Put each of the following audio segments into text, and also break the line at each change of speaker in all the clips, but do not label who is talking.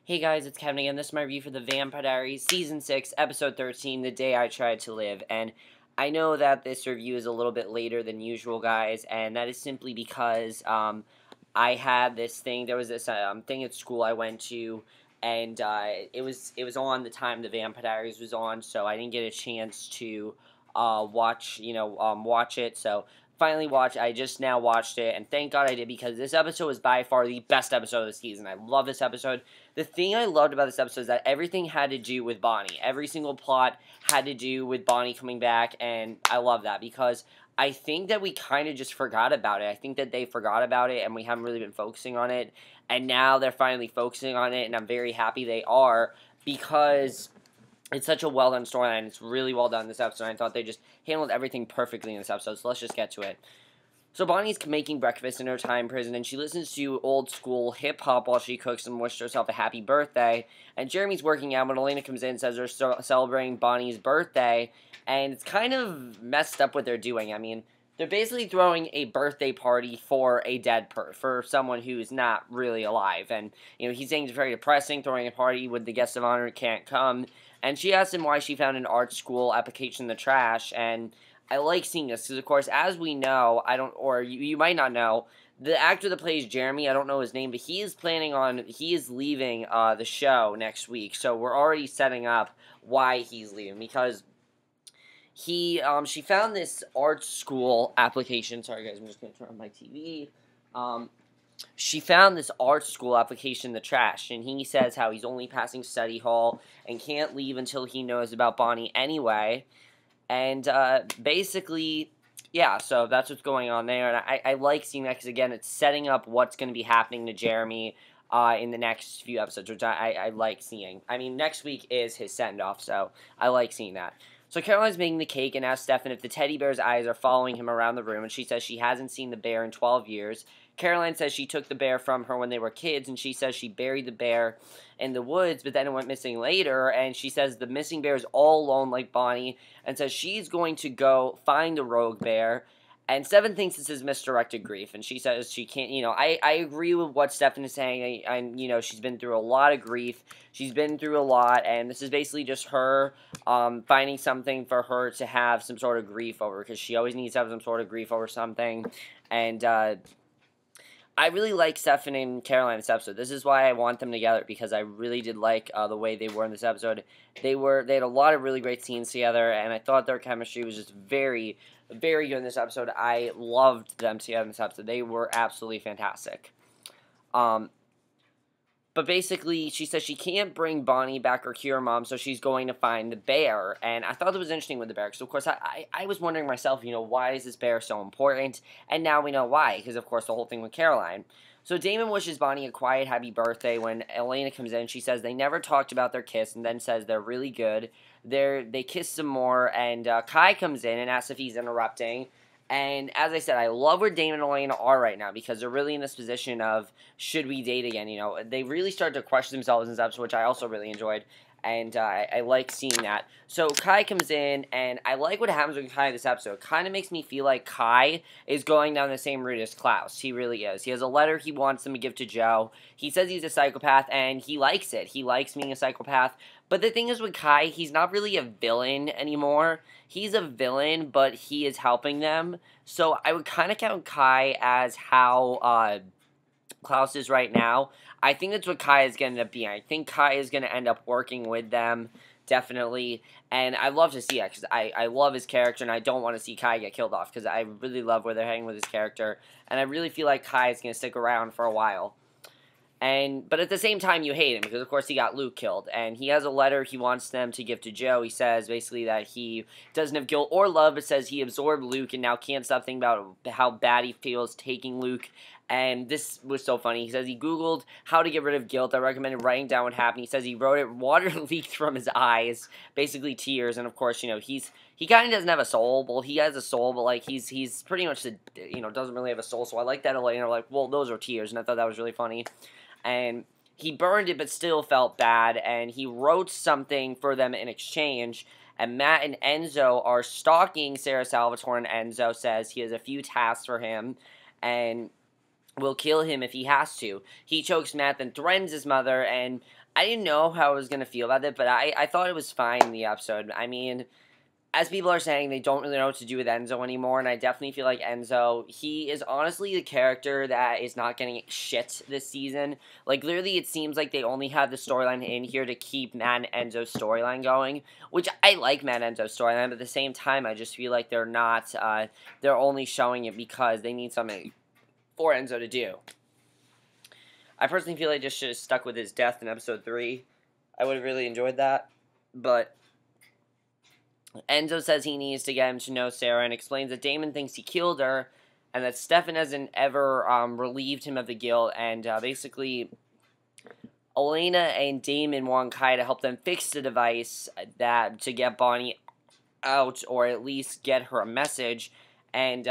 Hey guys, it's Kevin again. This is my review for the Vampire Diaries, Season 6, Episode 13, The Day I Tried to Live. And I know that this review is a little bit later than usual, guys, and that is simply because I had this thing, there was this thing at school I went to, and it was on the time the Vampire Diaries was on, so I didn't get a chance to watch it, so finally watched. I just now watched it, and thank God I did, because this episode was by far the best episode of the season. I love this episode. The thing I loved about this episode is that everything had to do with Bonnie. Every single plot had to do with Bonnie coming back, and I love that because I think that we kind of just forgot about it. I think that they forgot about it, and we haven't really been focusing on it, and now they're finally focusing on it, and I'm very happy they are, because it's such a well-done storyline. It's really well done in this episode. I thought they just handled everything perfectly in this episode, so let's just get to it. So Bonnie's making breakfast in her time in prison, and she listens to old-school hip-hop while she cooks and wishes herself a happy birthday. And Jeremy's working out when Elena comes in and says they're celebrating Bonnie's birthday, and it's kind of messed up what they're doing. I mean, they're basically throwing a birthday party for a for someone who's not really alive. And, you know, he's saying it's very depressing, throwing a party with the guest of honor who can't come. And she asks him why she found an art school application in the trash, and I like seeing this because, of course, as we know, you might not know, the actor that plays Jeremy, I don't know his name, but he is leaving the show next week, so we're already setting up why he's leaving, because she found this art school application. Sorry, guys, I'm just going to turn on my TV. She found this art school application in the trash, and he says how he's only passing study hall and can't leave until he knows about Bonnie anyway. And basically, yeah, so that's what's going on there. And I like seeing that because, again, it's setting up what's going to be happening to Jeremy in the next few episodes, which I like seeing. I mean, next week is his send-off, so I like seeing that. So Caroline's making the cake and asks Stefan if the teddy bear's eyes are following him around the room, and she says she hasn't seen the bear in 12 years. Caroline says she took the bear from her when they were kids, and she says she buried the bear in the woods, but then it went missing later, and she says the missing bear is all alone like Bonnie, and says she's going to go find the rogue bear. And Stefan thinks this is misdirected grief, and she says she can't, I agree with what Stefan is saying, and, she's been through a lot of grief, she's been through a lot, and this is basically just her, finding something for her to have some sort of grief over, because she always needs to have some sort of grief over something, and, I really like Stefan and Caroline in this episode. This is why I want them together, because I really did like the way they were in this episode. They had a lot of really great scenes together, and I thought their chemistry was just very, very good in this episode. I loved them together in this episode. They were absolutely fantastic. But basically, she says she can't bring Bonnie back or cure Mom, so she's going to find the bear. And I thought it was interesting with the bear, because, of course, I was wondering myself, why is this bear so important? And now we know why, because, of course, the whole thing with Caroline. So Damon wishes Bonnie a quiet, happy birthday when Elena comes in. She says they never talked about their kiss, and then says they're really good. They kiss some more, and Kai comes in and asks if he's interrupting. And as I said, I love where Damon and Elena are right now, because they're really in this position of, should we date again? They really start to question themselves in this episode, which I also really enjoyed. And I like seeing that. So Kai comes in, and I like what happens with Kai in this episode. It kind of makes me feel like Kai is going down the same route as Klaus. He really is. He has a letter he wants them to give to Joe. He says he's a psychopath, and he likes it. He likes being a psychopath. But the thing is with Kai, he's not really a villain anymore. He's a villain, but he is helping them. So I would kind of count Kai as how Klaus is right now. I think that's what Kai is going to be. I think Kai is going to end up working with them, definitely. And I love to see that, because I love his character, and I don't want to see Kai get killed off, because I really love where they're heading with his character. And I really feel like Kai is going to stick around for a while. But at the same time, you hate him, because, of course, he got Luke killed. And he has a letter he wants them to give to Joe. He says, basically, that he doesn't have guilt or love, but says he absorbed Luke and now can't stop thinking about how bad he feels taking Luke. And this was so funny. He says he Googled how to get rid of guilt. I recommended writing down what happened. He says he wrote it, water leaked from his eyes, basically tears. And, of course, he kind of doesn't have a soul. Well, he has a soul, but, like, he's pretty much, doesn't really have a soul. So I like that. Like, well, those are tears. And I thought that was really funny. And he burned it but still felt bad, and he wrote something for them in exchange, and Matt and Enzo are stalking Sarah Salvatore, and Enzo says he has a few tasks for him, and will kill him if he has to. He chokes Matt and threatens his mother, and I didn't know how I was going to feel about it, but I thought it was fine in the episode. I mean, as people are saying, they don't really know what to do with Enzo anymore, and I definitely feel like Enzo, he is honestly the character that is not getting shit this season. Like, literally, it seems like they only have the storyline in here to keep Matt and Enzo's storyline going, which I like Matt and Enzo's storyline, but at the same time, I just feel like they're not, they're only showing it because they need something for Enzo to do. I personally feel like just should have stuck with his death in episode 3. I would have really enjoyed that, but Enzo says he needs to get him to know Sarah and explains that Damon thinks he killed her and that Stefan hasn't ever relieved him of the guilt, and basically Elena and Damon want Kai to help them fix the device that to get Bonnie out, or at least get her a message, and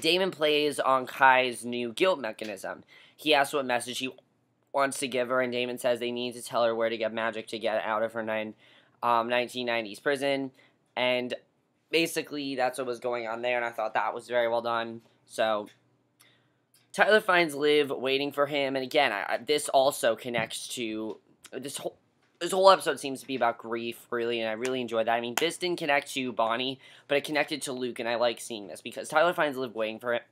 Damon plays on Kai's new guilt mechanism. He asks what message he wants to give her, and Damon says they need to tell her where to get magic to get out of her 1990s prison, and basically that's what was going on there, and I thought that was very well done. So Tyler finds Liv waiting for him, and again, this also connects to this whole episode seems to be about grief, really, and I really enjoyed that. I mean, this didn't connect to Bonnie, but it connected to Luke, and I like seeing this, because Tyler finds Liv waiting for him.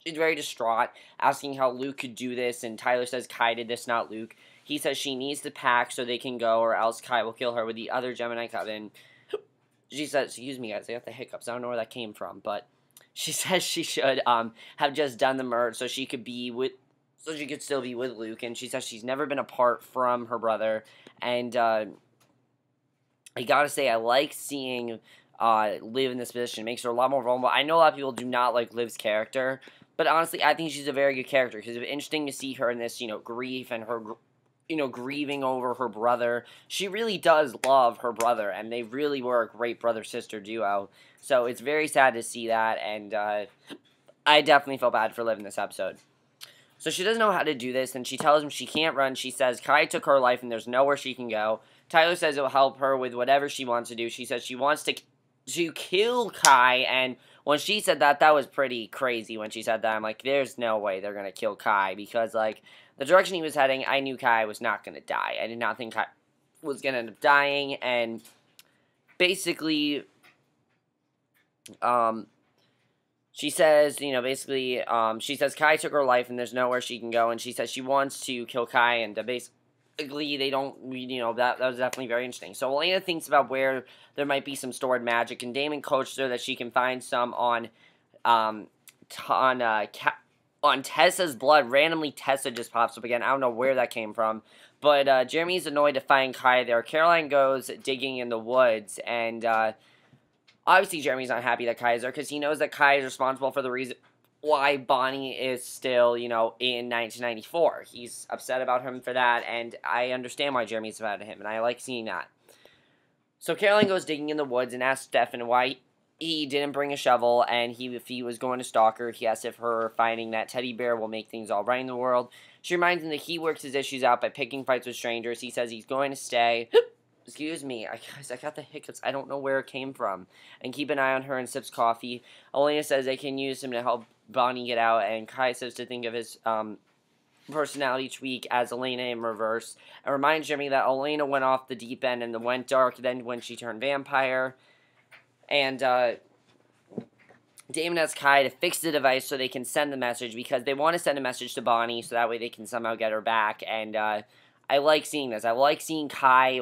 She's very distraught, asking how Luke could do this, and Tyler says Kai did this, not Luke. He says she needs to pack so they can go, or else Kai will kill her with the other Gemini Coven. She says, excuse me guys, I got the hiccups, I don't know where that came from, but she says she should have just done the merge so she could still be with Luke, and she says she's never been apart from her brother, and I gotta say, I like seeing Liv in this position. It makes her a lot more vulnerable. I know a lot of people do not like Liv's character, but honestly, I think she's a very good character, because it's interesting to see her in this, grief, and her, grieving over her brother. She really does love her brother, and they really were a great brother-sister duo, so it's very sad to see that, and I definitely felt bad for Liv in this episode. So she doesn't know how to do this, and she tells him she can't run. She says Kai took her life, and there's nowhere she can go. Tyler says it will help her with whatever she wants to do. She says she wants to kill Kai, and when she said that, that was pretty crazy when she said that. I'm like, there's no way they're going to kill Kai, because, like, the direction he was heading, I knew Kai was not going to die. I did not think Kai was going to end up dying, and basically, she says, she says Kai took her life and there's nowhere she can go, and she says she wants to kill Kai, and basically they don't, that was definitely very interesting. So Elena thinks about where there might be some stored magic, and Damon coached her that she can find some on Tessa's blood. Randomly, Tessa just pops up again. I don't know where that came from, but Jeremy's annoyed to find Kai there. Caroline goes digging in the woods, and obviously, Jeremy's not happy that Kai is there, because he knows that Kai is responsible for the reason why Bonnie is still, in 1994. He's upset about him for that, and I understand why Jeremy's upset at him, and I like seeing that. So Caroline goes digging in the woods and asks Stefan why he didn't bring a shovel, and if he was going to stalk her, he asks if her finding that teddy bear will make things all right in the world. She reminds him that he works his issues out by picking fights with strangers. He says he's going to stay... Excuse me, guys, I got the hiccups. I don't know where it came from. And keep an eye on her and sips coffee. Elena says they can use him to help Bonnie get out, and Kai says to think of his personality tweak as Elena in reverse, and reminds Jimmy that Elena went off the deep end and went dark then when she turned vampire. And Damon asks Kai to fix the device so they can send the message, because they want to send a message to Bonnie so that way they can somehow get her back. And I like seeing this. I like seeing Kai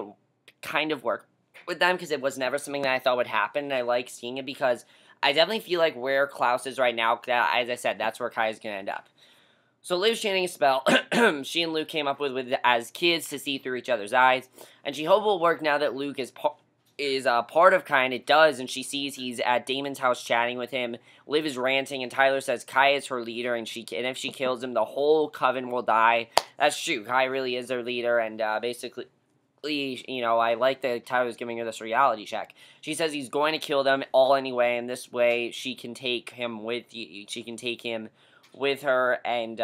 kind of work with them, because it was never something that I thought would happen, and I like seeing it because I definitely feel like where Klaus is right now, that, as I said, that's where Kai is going to end up. So Liv's chanting a spell she and Luke came up with as kids to see through each other's eyes, and she hopes it will work now that Luke is part of Kai, and it does, and she sees he's at Damon's house chatting with him. Liv is ranting, and Tyler says Kai is her leader, and if she kills him, the whole coven will die. That's true. Kai really is their leader, and basically... I like that Tyler's giving her this reality check. She says he's going to kill them all anyway, and this way she can take him with her, and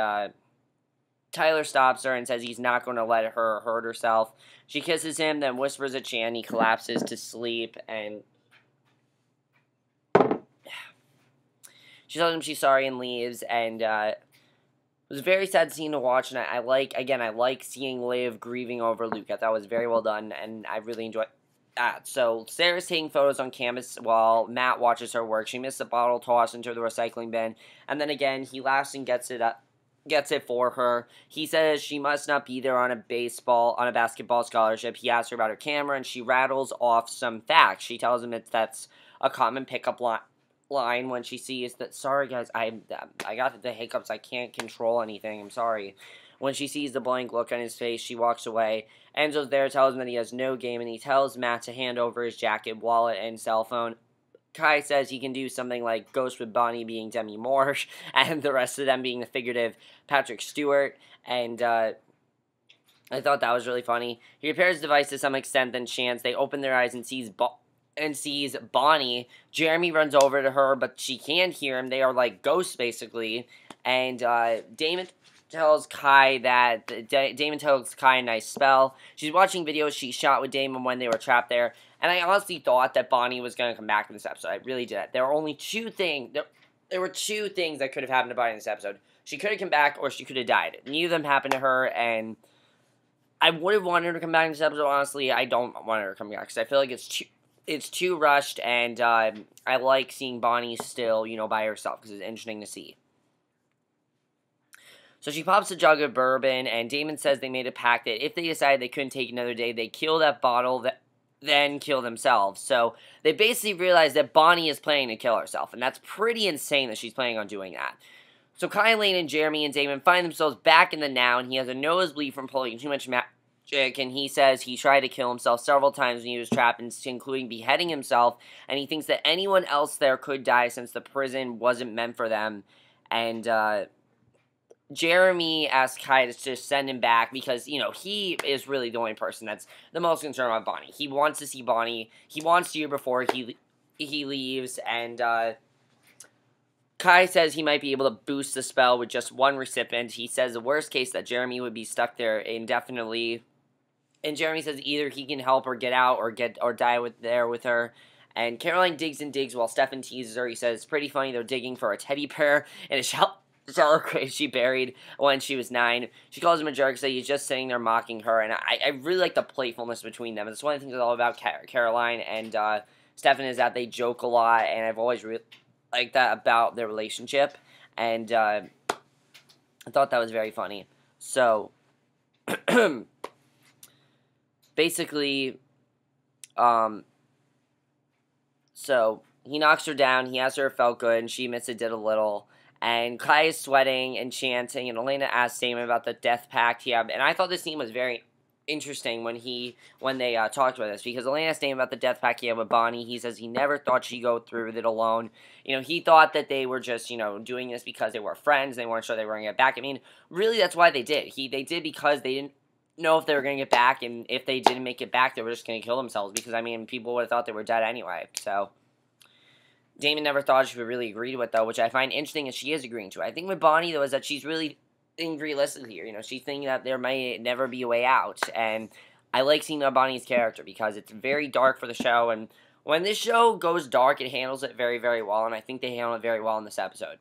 Tyler stops her and says he's not going to let her hurt herself. She kisses him, then whispers a chant. He collapses to sleep, and She tells him she's sorry and leaves, and it was a very sad scene to watch, and I like seeing Liv grieving over Luke. I thought it was very well done, and I really enjoyed that. So Sarah's taking photos on campus while Matt watches her work. She missed a bottle tossed into the recycling bin, and then again, he laughs and gets it for her. He says she must not be there on a basketball scholarship. He asks her about her camera, and she rattles off some facts. She tells him that's a common pickup line when she sees that. Sorry, guys, I got the hiccups. I can't control anything. I'm sorry. When she sees the blank look on his face, she walks away. Enzo's there, tells him that he has no game, and he tells Matt to hand over his jacket, wallet, and cell phone. Kai says he can do something like Ghost with Bonnie being Demi Moore, and the rest of them being the figurative Patrick Stewart, and I thought that was really funny. He repairs the device to some extent, then Chance, they open their eyes and sees Bonnie. Jeremy runs over to her, but she can't hear him. They are like ghosts, basically, and Damon tells Kai a nice spell. She's watching videos she shot with Damon when they were trapped there, and I honestly thought that Bonnie was going to come back in this episode. I really did. There were only two things. There were two things that could have happened to Bonnie in this episode. She could have come back, or she could have died. Neither of them happened to her, and I would have wanted her to come back in this episode. Honestly, I don't want her to come back because I feel like it's too rushed, and I like seeing Bonnie still, by herself because it's interesting to see. So she pops a jug of bourbon, and Damon says they made a pact that if they decided they couldn't take another day, they'd kill that bottle, then kill themselves. So they basically realize that Bonnie is planning to kill herself, and that's pretty insane that she's planning on doing that. So Elaine, and Jeremy, and Damon find themselves back in the now, and he has a nosebleed from pulling too much magic, and he says he tried to kill himself several times when he was trapped, including beheading himself, and he thinks that anyone else there could die since the prison wasn't meant for them, and Jeremy asks Kai to just send him back because, he is really the only person that's the most concerned about Bonnie. He wants to see Bonnie. He wants to see her before he leaves, and Kai says he might be able to boost the spell with just one recipient. He says the worst case that Jeremy would be stuck there indefinitely, and Jeremy says either he can help her get out or die there with her. And Caroline digs and digs while Stefan teases her. He says it's pretty funny they're digging for a teddy bear in a shallow grave she buried when she was 9. She calls him a jerk, so he's just sitting there mocking her, and I really like the playfulness between them. It's one of the things I love about Caroline and Stefan is that they joke a lot, and I've always really liked that about their relationship, and I thought that was very funny. So, basically, so he knocks her down, he asks her if it felt good, and she admits it did a little. And Kai is sweating and chanting, and Elena asks Damon about the death pact he had. And I thought this scene was very interesting when they talked about this, because Elena asked Damon about the death pact he had with Bonnie. He says he never thought she'd go through with it alone. He thought that they were just, doing this because they were friends. They weren't sure they were going to get back. I mean, really, that's why they did. They did because they didn't know if they were going to get back, and if they didn't make it back, they were just going to kill themselves, because, I mean, people would have thought they were dead anyway, so Damon never thought she would really agree to it, though, which I find interesting, and she is agreeing to it. I think with Bonnie, though, is that she's really thinking realistically here. She's thinking that there may never be a way out, and I like seeing Bonnie's character because it's very dark for the show, and when this show goes dark, it handles it very, very well, and I think they handle it very well in this episode.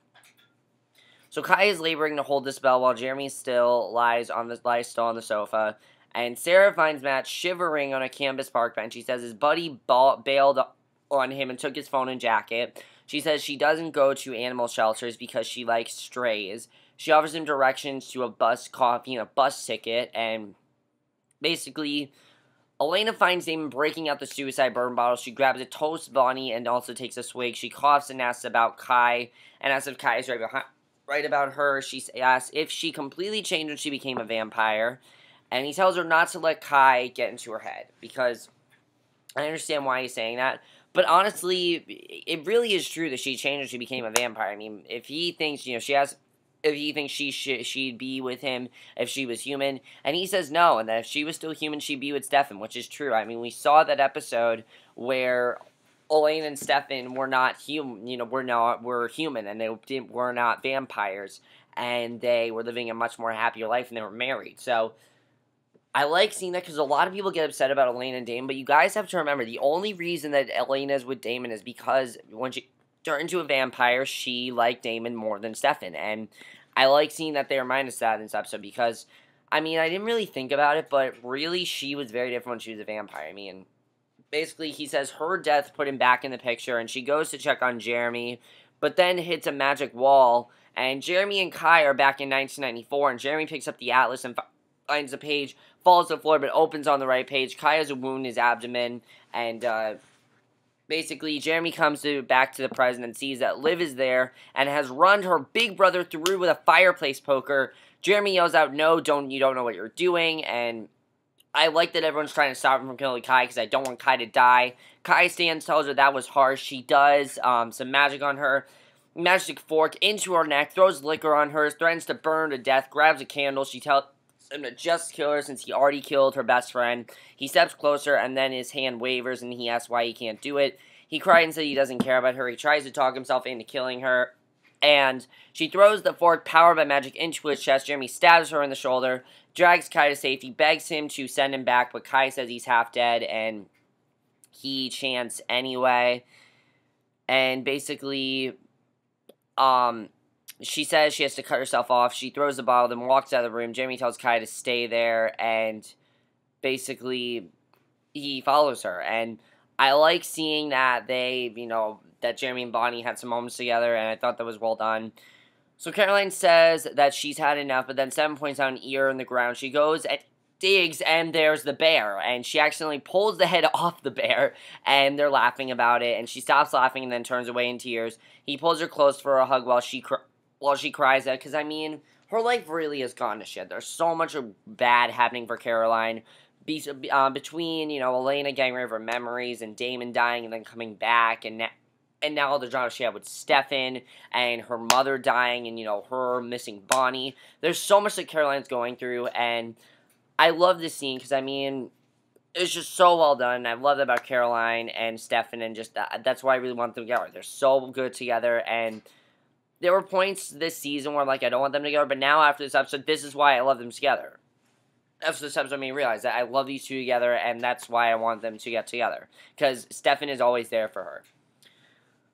So Kai is laboring to hold the spell while Jeremy still lies still on the sofa, and Sarah finds Matt shivering on a campus park bench. She says his buddy bailed on him and took his phone and jacket. She says she doesn't go to animal shelters because she likes strays. She offers him directions to a bus, coffee, and a bus ticket, and basically, Elena finds Damon breaking out the suicide bourbon bottle. She grabs a toast Bonnie and also takes a swig. She coughs and asks about Kai, and asks if Kai is right about her. She asks if she completely changed when she became a vampire, and he tells her not to let Kai get into her head, because I understand why he's saying that. But honestly, it really is true that she changed when she became a vampire. I mean, if he thinks, if he thinks she'd be with him if she was human, and he says no, and that if she was still human, she'd be with Stefan, which is true. I mean, we saw that episode where Elaine and Stefan were not human, were human, and were not vampires, and they were living a much more happier life, and they were married. So I like seeing that because a lot of people get upset about Elena and Damon, but you guys have to remember, the only reason that Elena is with Damon is because when turned into a vampire, she liked Damon more than Stefan. And I like seeing that they remind us of that in this episode because, I mean, I didn't really think about it, but really she was very different when she was a vampire. I mean, basically, he says her death put him back in the picture, and she goes to check on Jeremy, but then hits a magic wall, and Jeremy and Kai are back in 1994, and Jeremy picks up the atlas and finds a page, falls to the floor, but opens on the right page. Kai has a wound in his abdomen, and basically, Jeremy comes back to the present and sees that Liv is there and has run her big brother through with a fireplace poker. Jeremy yells out, "No, you don't know what you're doing," and I like that everyone's trying to stop him from killing Kai because I don't want Kai to die. Kai stands, tells her that was harsh. She does some magic on her. Magic fork into her neck, throws liquor on her, threatens to burn her to death, grabs a candle. She tells him to just kill her since he already killed her best friend. He steps closer and then his hand wavers and he asks why he can't do it. He cries and says he doesn't care about her. He tries to talk himself into killing her. And she throws the fork, powered by magic, into his chest. Jeremy stabs her in the shoulder, drags Kai to safety, begs him to send him back, but Kai says he's half dead, and he chants anyway. And basically, she says she has to cut herself off. She throws the bottle, then walks out of the room. Jeremy tells Kai to stay there, and basically, he follows her. And I like seeing that that Jeremy and Bonnie had some moments together, and I thought that was well done. So Caroline says that she's had enough, but then Stefan points out an ear in the ground. She goes and digs, and there's the bear, and she accidentally pulls the head off the bear, and they're laughing about it, and she stops laughing and then turns away in tears. He pulls her close for a hug while she cries out, because, I mean, her life really has gone to shit. There's so much bad happening for Caroline. Between, Elena getting rid of her memories, and Damon dying and then coming back, and now the drama she had with Stefan, and her mother dying, and, her missing Bonnie. There's so much that Caroline's going through, and I love this scene, because, I mean, it's just so well done. I love that about Caroline and Stefan, and just that's why I really want them together. They're so good together, and there were points this season where, I don't want them together, but now after this episode, this is why I love them together. After this episode made me realize that I love these two together, and that's why I want them to get together, because Stefan is always there for her.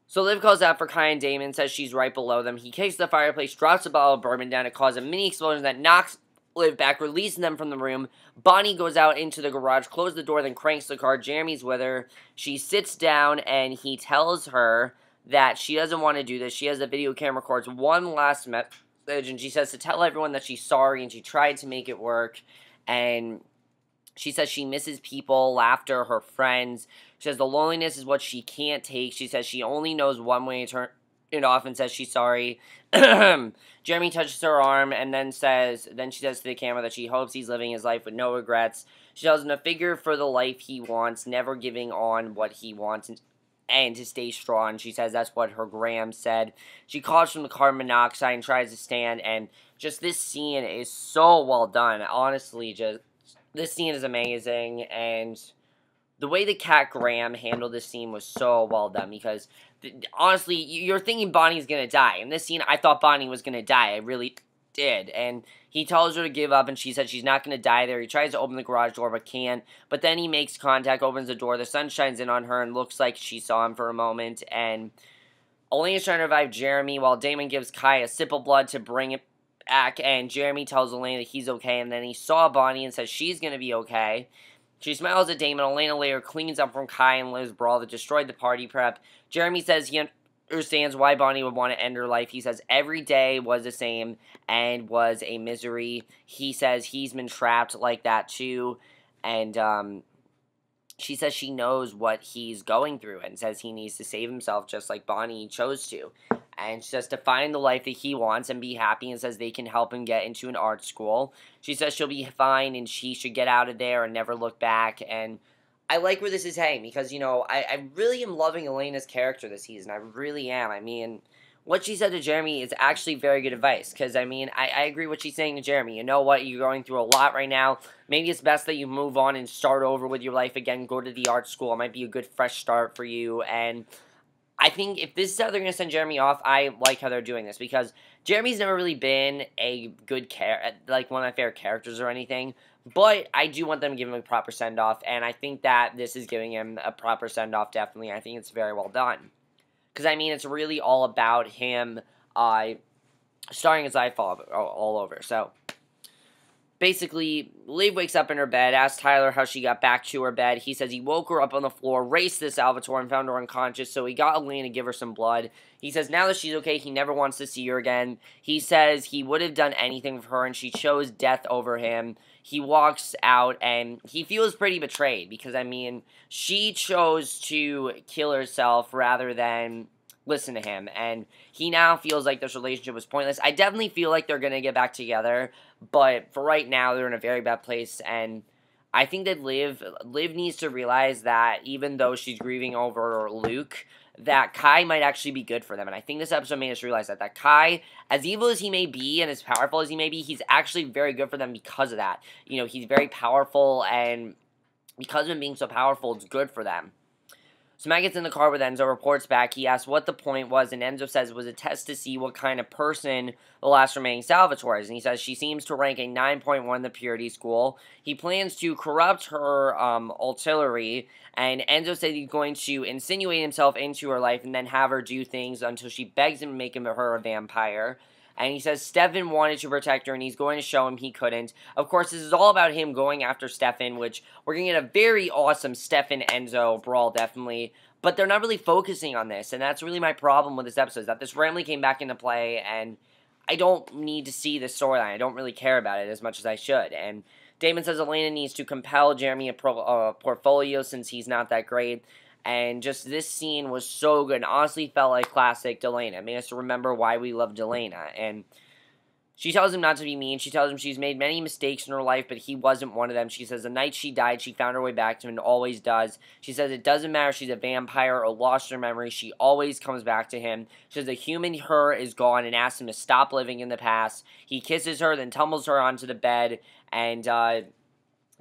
So Liv calls out for Kai and Damon, says she's right below them. He kicks the fireplace, drops a bottle of bourbon down, it causes a mini explosion that knocks Liv back, releasing them from the room. Bonnie goes out into the garage, closes the door, then cranks the car. Jeremy's with her. She sits down, and he tells her that she doesn't want to do this. She has a video camera, records one last message, and she says to tell everyone that she's sorry, and she tried to make it work. And she says she misses people, laughter, her friends. She says the loneliness is what she can't take. She says she only knows one way to turn it off and says she's sorry. Jeremy touches her arm and then she says to the camera that she hopes he's living his life with no regrets. She tells him to figure for the life he wants, never giving on what he wants, and to stay strong. She says that's what her gram said. She calls from the carbon monoxide and tries to stand, and just this scene is so well done. Honestly, this scene is amazing, and the way that Kat Graham handled this scene was so well done, because, honestly, you're thinking Bonnie's gonna die. In this scene, I thought Bonnie was gonna die. I really did, and he tells her to give up, and she said she's not gonna die there. He tries to open the garage door, but can't, but then he makes contact, opens the door, the sun shines in on her, and looks like she saw him for a moment, and Elena's trying to revive Jeremy, while Damon gives Kai a sip of blood to bring it back, and Jeremy tells Elena that he's okay, and then he saw Bonnie and says she's gonna be okay. She smiles at Damon. Elena later cleans up from Kai and Liv's brawl that destroyed the party prep. Jeremy says he understands why Bonnie would want to end her life. He says every day was the same and was a misery. He says he's been trapped like that too. And she says she knows what he's going through and says he needs to save himself just like Bonnie chose to. And she says to find the life that he wants and be happy, and says they can help him get into an art school. She says she'll be fine and she should get out of there and never look back. And I like where this is heading because, I really am loving Elena's character this season. I really am. I mean, what she said to Jeremy is actually very good advice because, I agree what she's saying to Jeremy. You know what? You're going through a lot right now. Maybe it's best that you move on and start over with your life again. Go to the art school. It might be a good fresh start for you. And I think if this is how they're going to send Jeremy off, I like how they're doing this, because Jeremy's never really been a good one of my favorite characters or anything, but I do want them to give him a proper send-off, and I think that this is giving him a proper send-off, definitely. I think it's very well done. because, I mean, it's really all about him starting his life all over. So, basically, Liv wakes up in her bed, asks Tyler how she got back to her bed. He says he woke her up on the floor, raced to Salvatore, and found her unconscious, so he got Elena to give her some blood. He says now that she's okay, he never wants to see her again. He says he would have done anything for her, and she chose death over him. He walks out, and he feels pretty betrayed, because, I mean, she chose to kill herself rather than listen to him, and he now feels like this relationship was pointless. I definitely feel like they're going to get back together, but for right now, they're in a very bad place, and I think that Liv needs to realize that even though she's grieving over Luke, that Kai might actually be good for them, and I think this episode made us realize that Kai, as evil as he may be and as powerful as he may be, he's actually very good for them because of that. You know, he's very powerful, and because of him being so powerful, it's good for them. So Matt gets in the car with Enzo, reports back. He asks what the point was, and Enzo says it was a test to see what kind of person the last remaining Salvatore is. And he says she seems to rank a 9.1 in the purity school. He plans to corrupt her artillery, and Enzo says he's going to insinuate himself into her life and then have her do things until she begs him to make her a vampire. And he says Stefan wanted to protect her, and he's going to show him he couldn't. Of course, this is all about him going after Stefan, which we're going to get a very awesome Stefan-Enzo brawl, definitely. But they're not really focusing on this, and that's really my problem with this episode, is that this randomly came back into play, and I don't need to see this storyline. I don't really care about it as much as I should. And Damon says Elena needs to compel Jeremy a portfolio since he's not that great. And just this scene was so good. And honestly felt like classic Delana. It made us remember why we love Delana. And she tells him not to be mean. She tells him she's made many mistakes in her life, but he wasn't one of them. She says the night she died, she found her way back to him and always does. She says it doesn't matter if she's a vampire or lost her memory. She always comes back to him. She says the human her is gone and asks him to stop living in the past. He kisses her, then tumbles her onto the bed, and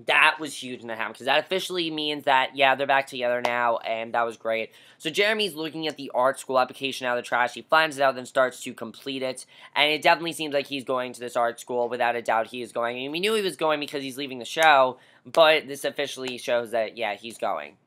that was huge in the happened, because that officially means that, yeah, they're back together now, and that was great. So Jeremy's looking at the art school application out of the trash. He finds it out, then starts to complete it, and it definitely seems like he's going to this art school. Without a doubt, he is going. And we knew he was going because he's leaving the show, but this officially shows that, yeah, he's going.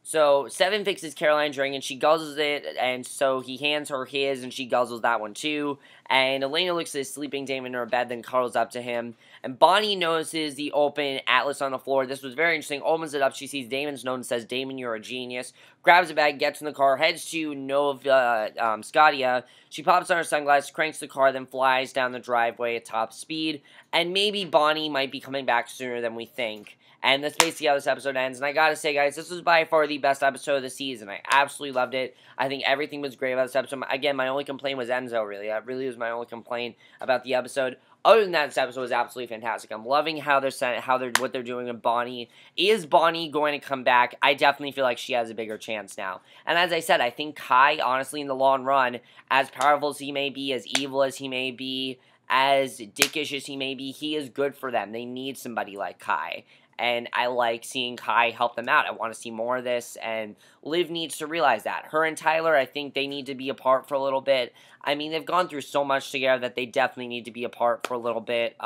So, Stefan fixes Caroline's ring, and she guzzles it, and so he hands her his, and she guzzles that one too. And Elena looks at his sleeping Damon in her bed, then cuddles up to him. And Bonnie notices the open atlas on the floor. This was very interesting. Opens it up. She sees Damon's note and says, "Damon, you're a genius." Grabs a bag, gets in the car, heads to Nova Scotia. She pops on her sunglasses, cranks the car, then flies down the driveway at top speed. And maybe Bonnie might be coming back sooner than we think. And that's basically how this episode ends. And I gotta say, guys, this was by far the best episode of the season. I absolutely loved it. I think everything was great about this episode. Again, my only complaint was Enzo, really. That really was my only complaint about the episode. Other than that, this episode was absolutely fantastic. I'm loving how what they're doing with Bonnie. Is Bonnie going to come back? I definitely feel like she has a bigger chance now. And as I said, I think Kai, honestly, in the long run, as powerful as he may be, as evil as he may be, as dickish as he may be, he is good for them. They need somebody like Kai. And I like seeing Kai help them out. I want to see more of this, and Liv needs to realize that. Her and Tyler, I think they need to be apart for a little bit. I mean, they've gone through so much together that they definitely need to be apart for a little bit.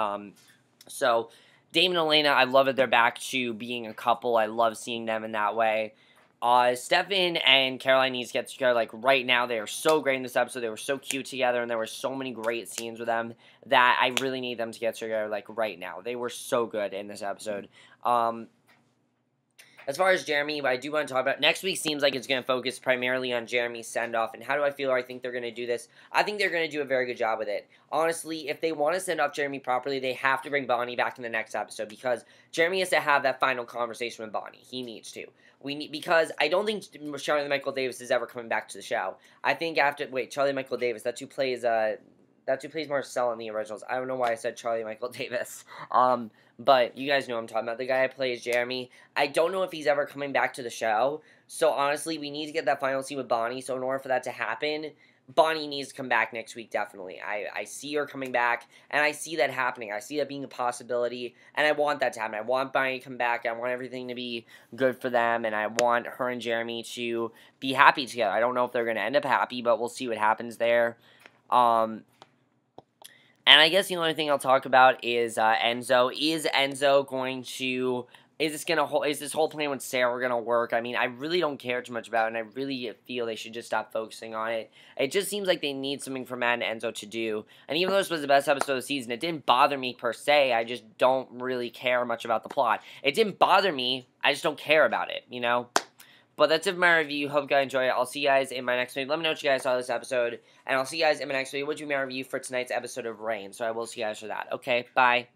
So, Damon and Elena, I love that they're back to being a couple. I love seeing them in that way. Stefan and Caroline need to get together, like, right now. They are so great in this episode. They were so cute together, and there were so many great scenes with them that I really need them to get together, like, right now. They were so good in this episode. As far as Jeremy, I do want to talk about, next week seems like it's going to focus primarily on Jeremy's send-off, and how do I feel I think they're going to do this? I think they're going to do a very good job with it. Honestly, if they want to send off Jeremy properly, they have to bring Bonnie back in the next episode, because Jeremy has to have that final conversation with Bonnie. He needs to. Because I don't think Charlie Michael Davis is ever coming back to the show. I think Charlie Michael Davis, that's who plays Marcel in the originals. I don't know why I said Charlie Michael Davis. But you guys know what I'm talking about. The guy who plays Jeremy. I don't know if he's ever coming back to the show. So honestly, we need to get that final scene with Bonnie. So in order for that to happen, Bonnie needs to come back next week, definitely. I see her coming back, and I see that happening. I see that being a possibility, and I want that to happen. I want Bonnie to come back. I want everything to be good for them, and I want her and Jeremy to be happy together. I don't know if they're going to end up happy, but we'll see what happens there. And I guess the only thing I'll talk about is Enzo. Is Enzo going to... Is this whole plan with Sarah gonna work? I mean, I really don't care too much about it, and I really feel they should just stop focusing on it. It just seems like they need something for Matt and Enzo to do. And even though this was the best episode of the season, it didn't bother me per se. I just don't really care much about the plot. It didn't bother me. I just don't care about it, you know? But that's it for my review. Hope you guys enjoy it. I'll see you guys in my next video. Let me know what you guys saw this episode. And I'll see you guys in my next video, which will be my review for tonight's episode of Rain. So I will see you guys for that. Okay, bye.